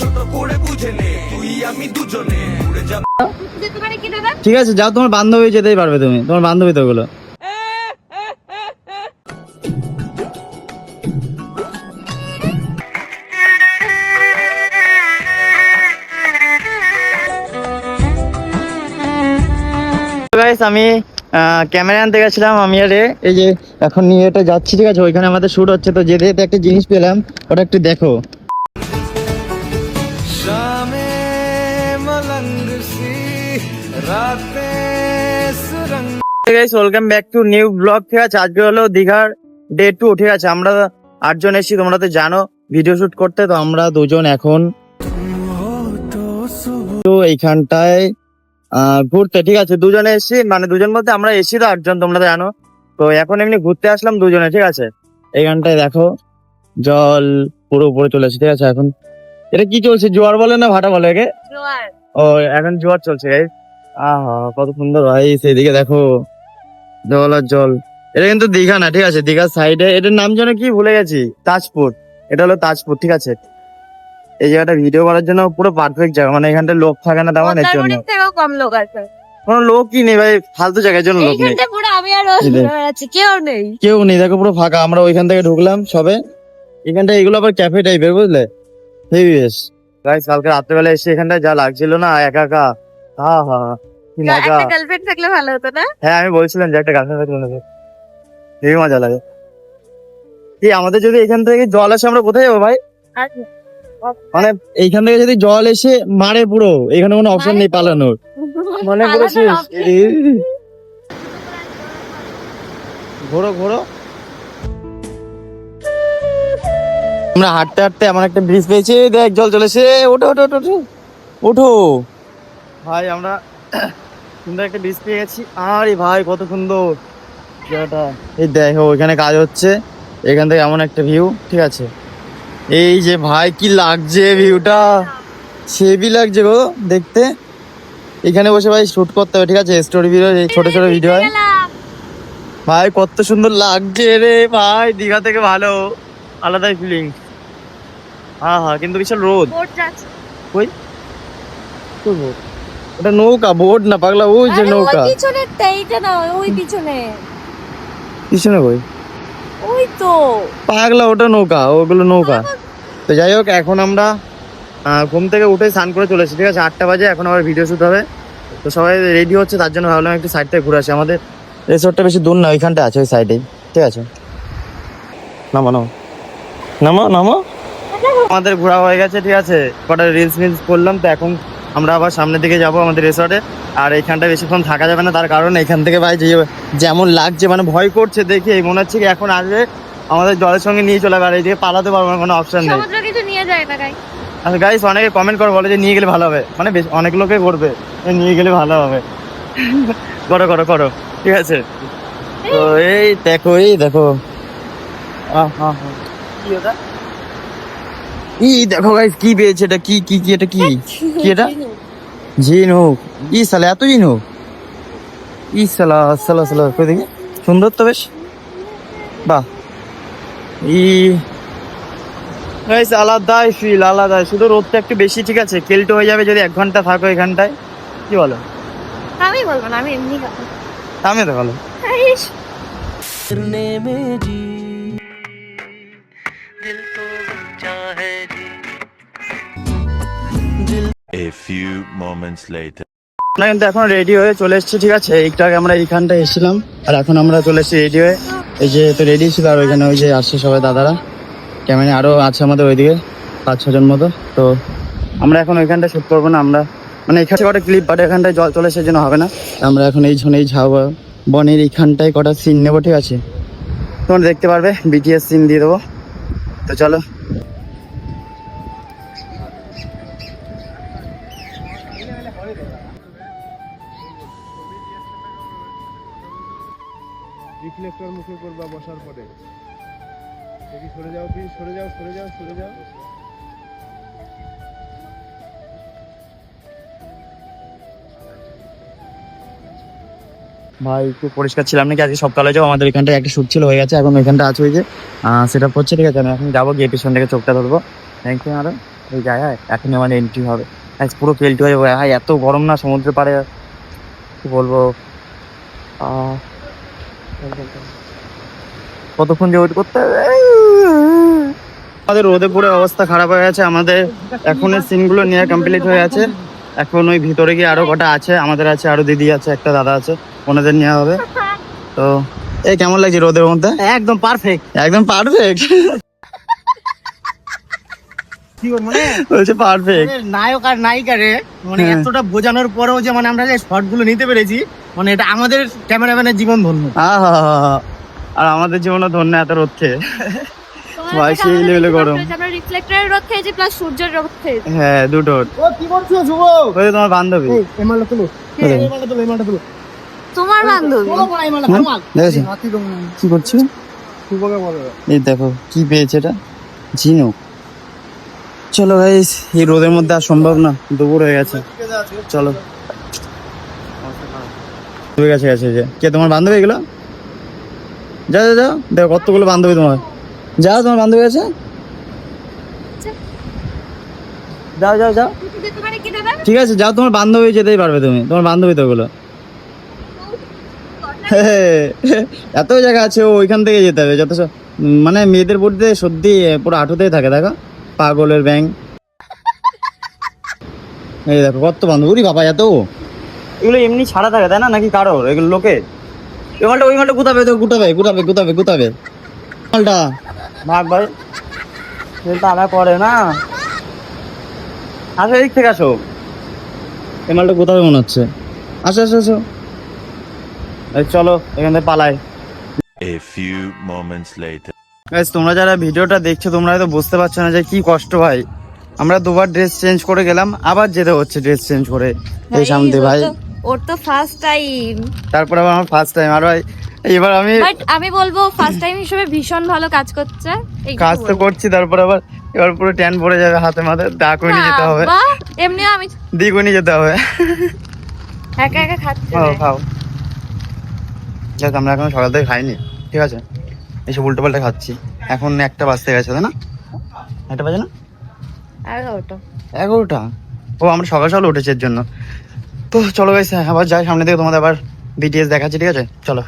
ছোট করে বুঝে নে তুই আমি দুজনে উড়ে যাব। ঠিক আছে যাও, তোমার বান্ধবী যেতেই পারবে, তুমি তোমার বান্ধবী তো ওগুলো। গাইস আমি ক্যামেরা আনতে গেছিলাম, আমি আরে এই যে এখন নিয়ে এটা যাচ্ছি, ঠিক আছে ওইখানে আমাদের শুট হচ্ছে, তো যেতে যেতে একটা জিনিস পেলাম, ওটা একটু দেখো। Guys welcome back to new blog. ঠিক আছে আজকে হলো দীঘার ডে 2। ঠিক আছে আমরা 8 জন এসেছি, তোমরা তো জানো ভিডিও শুট করতে, তো আমরা 2 জন এখন তো এইখানটায় ঘুরতে। ঠিক আছে 2 জনে এসেছি, মানে 2 জন বলতে আমরা এসেছি তো 8 জন, তোমরা তো জানো। তো এখন এমনি ঘুরতে আসলাম 2 জনে। ঠিক আছে এইখানটায় দেখো জল পুরো উপরে চলে এসেছে। ঠিক আছে এখন এটা কি চলছে, জোয়ার বলে না ভাটা বলে একে? ও এখন জোয়ার চলছে গাইস। আহা কত সুন্দর ভাই, সেদিকে দেখো জল আর জল। এটা কিন্তু দীঘা না, ঠিক আছে দীঘার সাইডে, এটার নাম যেন কি ভুলে গেছি, তাজপুর। এটা হলো তাজপুর। ঠিক আছে এই জায়গাটা ভিডিও করার জন্য পুরো পারফেক্ট জায়গা, মানে এখানটা লোক থাকে না তেমন, এর জন্য কম লোক আছে, কোনো লোকই নেই ভাই, ফালতু জায়গার জন্য লোক নেই। পুরো আমি আর আছি, কেউ নেই দেখো পুরো ফাঁকা। আমরা ওইখান থেকে ঢুকলাম সবে, এখানটা এগুলো আবার ক্যাফে টাইপের বুঝলে, হেভি বেশ। গাইস কালকে রাত্রেবেলা এসে এখানটায় যা লাগছিল না একা একা, হা হা কি মজা। একটা গার্লফ্রেন্ড থাকলে ভালো হতো না? হ্যাঁ আমি বলছিলাম যে একটা গার্লফ্রেন্ড থাকলে না, হেভি মজা লাগে। কি আমাদের যদি এখান থেকে জল আসে আমরা কোথায় যাবো ভাই? মানে এইখান থেকে যদি জল এসে মারে পুরো, এখানে কোনো অপশন নেই পালানোর, মানে পুরো শেষ। ঘোরো ঘোরো। আমরা হাঁটতে হাঁটতে এমন একটা ব্রিজ পেয়েছি, দেখ জল চলেছে, ওঠো ওঠো ওঠো ওঠো ওঠো ভাই। আমরা সুন্দর একটা ব্রিজ পেয়ে গেছি। আরে ভাই কত সুন্দর জায়গাটা, এই দেখো ওইখানে কাজ হচ্ছে, এখান থেকে এমন একটা ভিউ। ঠিক আছে এই যে ভাই কি লাগছে ভিউটা, সেভি লাগছে গো দেখতে। এখানে বসে ভাই শুট করতে হবে, ঠিক আছে স্টোরি ভিডিও, এই ছোট ছোট ভিডিও হয় ভাই, কত সুন্দর লাগছে রে ভাই, দীঘা থেকে ভালো, আলাদাই ফিলিং। হ্যাঁ হ্যাঁ কিন্তু বিশাল রোদ। কই ওটা নৌকা, বোট না পাগলা, ওই যে নৌকা পিছনে কই ওই তো পাগলা, ওটা নৌকা, ওগুলো নৌকা। তো যাই হোক এখন আমরা ঘুম থেকে উঠে স্নান করে চলেছি। ঠিক আছে 8টা বাজে, এখন আবার ভিডিও শুট হবে, তো সবাই রেডি হচ্ছে, তার জন্য ভাবলাম একটু সাইড থেকে ঘুরে আসি। আমাদের রিসোর্টটা বেশি দূর না, ওইখানটা আছে ওই সাইডেই। ঠিক আছে নামো নামো নামো নামো। আমাদের ঘোরা হয়ে গেছে, ঠিক আছে কটা রিলস মিলস করলাম, তো এখন আমরা আবার সামনের দিকে যাব আমাদের রিসোর্টে। আর এইখানটা বেশিক্ষণ থাকা যাবে না, তার কারণ এখান থেকে ভাই যেমন লাগছে, মানে ভয় করছে দেখে, মনে হচ্ছে কি এখন আসবে আমাদের জলের সঙ্গে নিয়ে চলে যাবে, আর এইদিকে পালাতে পারবো না, কোনো অপশন নেই। আচ্ছা গাইস অনেকে কমেন্ট করে বলে যে নিয়ে গেলে ভালো হবে, মানে বেশ অনেক লোকে করবে নিয়ে গেলে ভালো হবে। করো করো করো ঠিক আছে। তো এই দেখো কি ওটা, দেখো গাইস কি পেয়েছে, এটা কি কি কি এটা কি কি এটা ঝিনুক। সালা এত ঝিনুক, সালা সালা সালা কই দেখি, সুন্দর তো বেশ, বাহ। গাইস আলাদাই ফিল, আলাদাই, শুধু রোদটা একটু বেশি। ঠিক আছে কেল্টো হয়ে যাবে যদি 1 ঘন্টা থাকো এখানটায়, কি বলো? আমি বলবো না, আমি এমনি আমি তো বলো A few moments later. না কিন্তু এখন রেডি হয়ে চলে এসেছি। ঠিক আছে একটু আগে আমরা এইখানটায় এসেছিলাম, আর এখন আমরা চলে এসেছি রেডি হয়ে। এই যে তো রেডি ছিল, আর ওইখানে ওই যে আসছে সবাই দাদারা, ক্যামেরা আরো আছে আমাদের ওইদিকে 5-6 জন মতো। তো আমরা এখন ওইখানটায় শুট করবো না, আমরা মানে এখানে কটা ক্লিপ, বাট এখানটায় জল চলে সেজন্য হবে না। আমরা এখন এই ঝাউ বনের এইখানটায় কটা সিন নেবো। ঠিক আছে তোমরা দেখতে পারবে, বিটিএস সিন দিয়ে দেবো। তো চলো রিফ্লেক্টর মুখে করবা বসার পরে, দেখি সরে যাও প্লিজ, সরে যাও সরে যাও সরে যাও। ভাই একটু পরিষ্কার ছিলাম নাকি আজকে, সব কলেজেও আমাদের এখানটায় একটা শুট ছিল, হয়ে গেছে। এখন ওইখানটা আছে ওই যে সেট আপ হচ্ছে। ঠিক আছে আমি এখন যাবো, গিয়ে পিছন থেকে চোখটা ধরবো। থ্যাংক ইউ আরো। এই জায়গায় এখন মানে এন্ট্রি হবে। আজ পুরো কেলটি হয়ে যাবে ভাই, এত গরম না সমুদ্রের পাড়ে, কি বলবো। কতক্ষণ যে ওয়েট করতে হবে। আমাদের রোদে পুরো অবস্থা খারাপ হয়ে গেছে। আমাদের এখনের সিনগুলো নিয়ে কমপ্লিট হয়ে গেছে। এখন ওই ভিতরে গিয়ে আরো কটা আছে, আমাদের আছে, আরো দিদি আছে, একটা দাদা আছে, ওনাদের নেওয়া হবে। তো এই কেমন লাগছে রোদের মধ্যে? একদম পারফেক্ট। একদম পারফেক্ট কি মানে বলছে পারফেক্ট। নায়ক আর নায়িকা রে মানে হ্যাঁ। এতটা বোঝানোর পরেও যে মানে আমরা যে শর্ট গুলো নিতে পেরেছি, মানে এটা আমাদের ক্যামেরাম্যানের জীবন ধন্য। আর আমাদের জীবনে ধন্য এত রোদ খেয়ে। ভাই, সেই level-এ গরম। আমরা রিফ্লেক্টরের রোদ খেয়েছি প্লাস সূর্যের রোদ খেয়েছি। হ্যাঁ, দুটোর। ও কি বলছো শুভ? ওই যে তোমার বান্ধবী। এই মালটা তুলো, কোথায়? এই মালটা তুলো, এই মালটা তুলো। তোমার বান্ধবী তুলো বড় এই মালটা, হুম? থামাল। দেখেছো? হাতি দম। কি করছো? শুভকে বলো। এই দেখো কি পেয়েছে এটা, ঝিনুক। চলো গাইস, এই রোদের মধ্যে আর সম্ভব না, দুপুর হয়ে গেছে। চলো। হয়ে গেছে গেছে যে কে তোমার বান্ধবী এগুলো? যাও যাও যাও, দেখো কতগুলো বান্ধবী তোমার। যাও, তোমার বান্ধবী আছে, যাও যাও যাও। দিতে পারে কি দেবে? ঠিক আছে, যাও, তোমার বান্ধবী যেতেই পারবে তুমি, তোমার বান্ধবী তো ওগুলো। এত জায়গা আছে, ওইখান থেকে যেতে হবে। যত মানে মেয়েদের পড়তে সত্যি পুরো আঠুতেই থাকে, দেখো পাগলের ব্যাং। এই দেখো কত বান্ধব, ওরে বাবা এত। এগুলো এমনি ছাড়া থাকে তাই না, নাকি কারোর এগুলো লোকে? ওই মালটা গুতাবে তো, গুতাবে মালটা। ভাগ ভাই, তারা করে না। আসো, এদিক থেকে আসো, এই মালটা গুতাবে মনে হচ্ছে। আসো আসো আসো, এই চলো এখান থেকে পালাই। A few moments later. Guys, তোমরা যারা ভিডিওটা দেখছো তোমরা হয়তো বুঝতে পারছো না যে কি কষ্ট ভাই। আমরা দুবার ড্রেস চেঞ্জ করে গেলাম, আবার যেতে হচ্ছে ড্রেস চেঞ্জ করে এই সামনে ভাই। ওর তো ফার্স্ট টাইম, তারপর আবার আমার ফার্স্ট টাইম। আর ভাই এবার বাট আমি বলবো ফার্স্ট টাইম হিসেবে ভীষণ ভালো কাজ করছে। এইটুকু কাজ তো বলবো। করছি, তারপর আবার এবার পুরো ট্যান পড়ে যাবে হাতে মাথে, দা করে নিয়ে যেতে হবে, বাহ, এমনিও আমি দিয়ে নিয়ে যেতে হবে। একা একা খাচ্ছি খাও না। খাও। যাক, আমরা এখন সকাল থেকে খাইনি, ঠিক আছে, এইসব উল্টো পাল্টা খাচ্ছি। এখন 1টা বাজতে গেছে তাই না? 1টা বাজে না? 11টা। 11টা। ও, আমরা সকাল সকাল উঠেছি এর জন্য। তো চলো গাইস, আবার যাই সামনে থেকে, তোমাদের আবার বিটিএস দেখাচ্ছি, ঠিক আছে? চলো।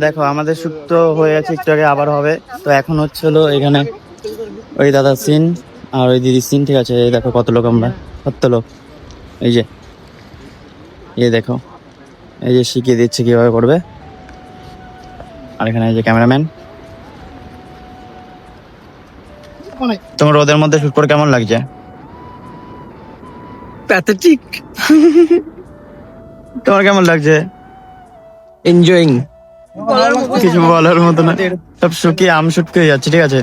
দেখো আমাদের শুট তো হয়ে গেছে, একটু আগে আবার হবে। তো এখন হচ্ছে হলো এখানে ওই দাদার সিন আর ওই দিদির সিন, ঠিক আছে? এই দেখো কত লোক, আমরা কত লোক। এই দেখো, এই যে শিখিয়ে দিচ্ছে কিভাবে করবে। আর এখানে এই যে ক্যামেরাম্যান। তোমার রোদের মধ্যে শুট করে কেমন লাগছে? প্যাথেটিক। তোমার কেমন লাগছে? এনজয়িং। কিছু বলার মতো না, সব শুকিয়ে আম শুটকে যাচ্ছে, ঠিক আছে?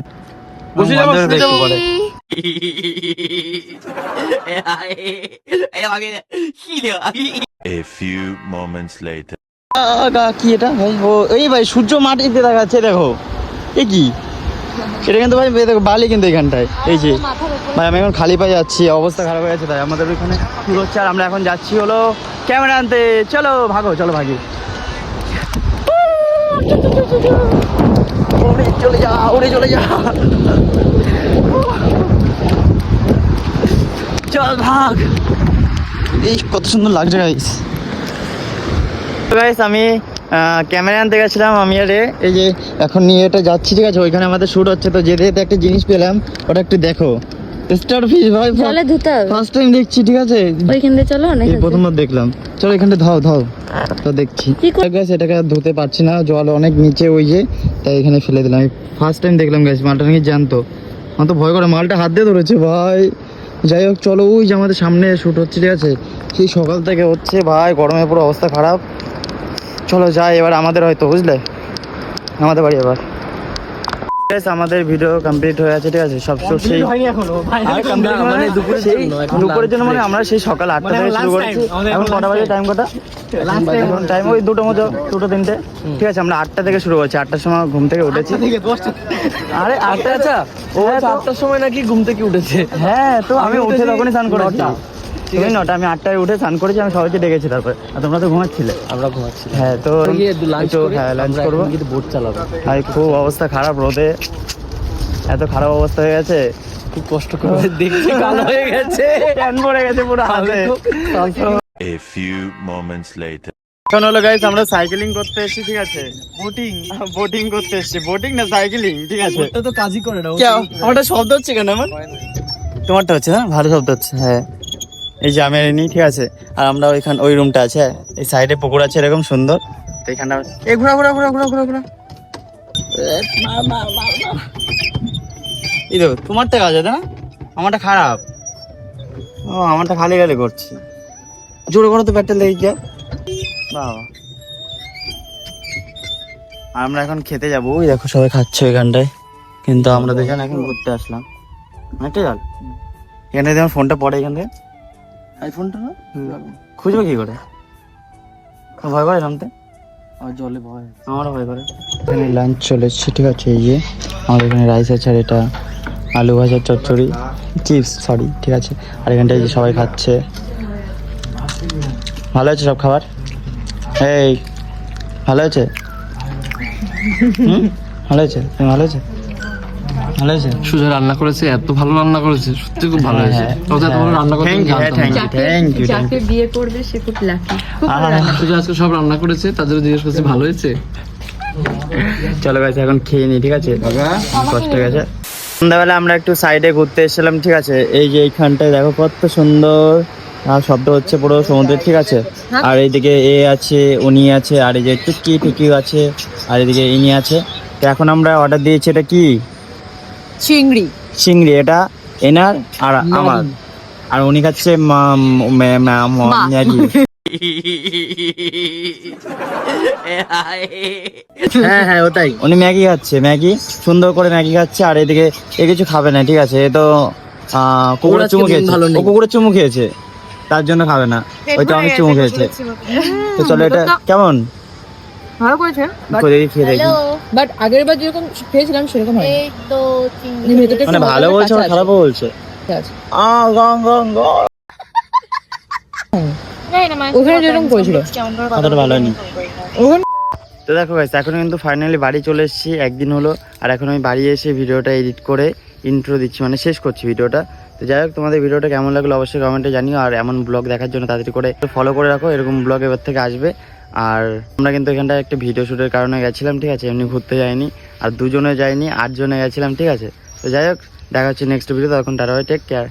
দেখতে পারে। A few moments later. কি এটা ভাই? ও এই ভাই, সূর্য মাটিতে দেখাচ্ছে, দেখো এ কি এটা? কিন্তু ভাই দেখো বালি কিন্তু এখানটায়, এই যে ভাই আমি এখন খালি পায়ে যাচ্ছি, অবস্থা খারাপ হয়ে গেছে। তাই আমাদের ওইখানে শুরু হচ্ছে, আর আমরা এখন যাচ্ছি হলো ক্যামেরা আনতে। চলো ভাগো, চলো ভাগি, চলে যা, উড়ে চলে যা, চল ভাগ। এই কত সুন্দর লাগছে গাইস। গাইস, আমি ক্যামেরা আনতে গেছিলাম, আমি আরে এই যে এখন নিয়ে এটা যাচ্ছি, ঠিক আছে? ওইখানে আমাদের শুট হচ্ছে। তো যেতে যেতে একটা জিনিস পেলাম, ওটা একটু দেখো। স্টার ফিশ ভাই, জলে ধুতে হবে। ফার্স্ট টাইম দেখছি, ঠিক আছে? ওইখান দিয়ে চলো না। এই প্রথমবার দেখলাম। চলো এখানটা ধাও। তো দেখছি গাইস, এটাকে আর ধুতে পারছি না, জল অনেক নিচে ওই যে, তাই এখানে ফেলে দিলাম। ফার্স্ট টাইম দেখলাম গাইস, মালটা নাকি জানতো। আমার তো ভয় করে, মালটা হাত দিয়ে ধরেছে ভাই। যাই হোক, চলো ওই যে আমাদের সামনে শুট হচ্ছে, ঠিক আছে? সেই সকাল থেকে হচ্ছে ভাই, গরমে পুরো অবস্থা খারাপ। চলো যাই এবার আমাদের, হয়তো বুঝলে আমাদের বাড়ি এবার। আমাদের ভিডিও কমপ্লিট হয়ে আছে, ঠিক আছে? সব সেই হয়নি এখনো ভাই। আর complete মানে দুপুরের জন্য, মানে আমরা সেই সকাল 8টা থেকে শুরু করেছি। এখন কটা বাজে? টাইম কটা? টাইম ওই 2টো মতো, 2টো 3টে, ঠিক আছে? আমরা 8টা থেকে শুরু করছি। 8টার সময় ঘুম থেকে উঠেছি। আরে 8টা, আচ্ছা ও 8টার সময় নাকি ঘুম থেকে উঠেছে? হ্যাঁ, তো আমি উঠে তখনই স্নান করেছি। তুমি 9টা, আমি 8টায় উঠে স্নান করেছি। আমি সবাইকে ডেকেছি, তারপর আর তোমরা তো ঘুমাচ্ছিলে। আমরা ঘুমাচ্ছি, হ্যাঁ। তো লাঞ্চ করবো, কিন্তু বোট চালাবো। ভাই খুব অবস্থা খারাপ রোদে, এত খারাপ অবস্থা হয়ে গেছে, খুব কষ্ট করে দেখছি কালো হয়ে গেছে, ট্যান পড়ে গেছে পুরো হাতে। A few moments later. এখন হলো গাইস আমরা সাইকেলিং করতে এসেছি, ঠিক আছে, বোটিং করতে এসেছি, বোটিং না সাইকেলিং, ঠিক আছে। ওটা তো কাজই করে না। আমারটা শব্দ হচ্ছে কেন আমার? তোমারটা হচ্ছে না, ভালো শব্দ হচ্ছে। হ্যাঁ এই যে আমি নি, ঠিক আছে। আর আমরা ওই রুমটা আছে, এই সাইডে পুকুর আছে এরকম সুন্দর, এখানে এই ঘোরা ঘোরা ঘোরা ঘোরা ঘোরা ঘোরা। এই দেখো তোমারটা কাজ আছে না, আমারটা খারাপ। ও আমারটা খালি খালি করছি, জোরে করো তো ব্যাটটা লেগে যায়। বাবা আমরা এখন খেতে যাবো, ওই দেখো সবাই খাচ্ছে ওইখানটায়, কিন্তু আমরা দুজন এখন ঘুরতে আসলাম। অনেকটা জল এখান থেকে, আমার ফোনটা পড়ে এখান থেকে, আইফোনটা না খুঁজবো কি করে? ভয় করে নামতে, আর জলে ভয়। আমারও ভয় করে। এখানে লাঞ্চ চলে এসছে, ঠিক আছে। এই যে আমাদের এখানে রাইস আছে, আর এটা আলু ভাজার চচ্চড়ি, চিপস সরি, ঠিক আছে। আর এখানটায় যে সবাই খাচ্ছে, ভালো আছে সব খাবার? এই ভালো আছে? ভালো আছে? ভালো আছে? ভালো আছে? সুজা রান্না করেছে, এত ভালো রান্না করেছে, সত্যি খুব ভালো হয়েছে। ওটা তোমার রান্না করতে আমি জানতাম না। যাকে বিয়ে করবে সে খুব লাকি। সুজা আজকে সব রান্না করেছে, তাদের জিজ্ঞেস করছে ভালো হয়েছে। চলো গেছে এখন খেয়ে নি, ঠিক আছে, কষ্ট হয়ে গেছে। সন্ধ্যাবেলা আমরা একটু সাইডে ঘুরতে এসেছিলাম, ঠিক আছে। এই যে এইখানটায় দেখো কত সুন্দর শব্দ হচ্ছে পুরো সমুদ্রের, ঠিক আছে। আর এইদিকে এ আছে, উনি আছে, আর এই যে টুকি টুকিও আছে, আর এদিকে ইনি আছে। তো এখন আমরা অর্ডার দিয়েছি, এটা কি চিংড়ি। চিংড়ি, এটা এনার আর আমার, আর উনি খাচ্ছে ম্যাগি। হ্যাঁ হ্যাঁ ওটাই। উনি ম্যাগি খাচ্ছে, ম্যাগি সুন্দর করে ম্যাগি খাচ্ছে। আর এদিকে এ কিছু খাবে না, ঠিক আছে। এ তো কুকুরের চুমু খেয়েছে, ও কুকুরের চুমু খেয়েছে, তার জন্য খাবে না। ওই তো অনেক চুমু খেয়েছে। তো চলো, এটা কেমন ভালো করেছে, দেখি খেয়ে দেখি। বাট আগের বার যেরকম খেয়েছিলাম সেরকম হয়। এই তো চিংড়ি মানে ভালো বলছে আর খারাপও বলছে। ওখানে যেরকম করেছিল কতটা ভালো হয়নি। তো দেখো গাইস, এখন কিন্তু ফাইনালি বাড়ি চলে এসেছি, একদিন হলো। আর এখন আমি বাড়ি এসে ভিডিওটা এডিট করে ইন্ট্রো দিচ্ছি, মানে শেষ করছি ভিডিওটা। তো যাই হোক, তোমাদের ভিডিওটা কেমন লাগলো অবশ্যই কমেন্টে জানিও। আর এমন ব্লগ দেখার জন্য তাড়াতাড়ি করে ফলো করে রাখো, এরকম ব্লগ এবার থেকে আসবে। আর আমরা কিন্তু এখানটায় একটা ভিডিও শ্যুটের কারণে গেছিলাম, ঠিক আছে, এমনি ঘুরতে যাইনি। আর দুজনে যাইনি, 8 জনে গেছিলাম, ঠিক আছে। তো যাই হোক, দেখা হচ্ছে নেক্সট ভিডিও, তখন টাটা, টেক কেয়ার।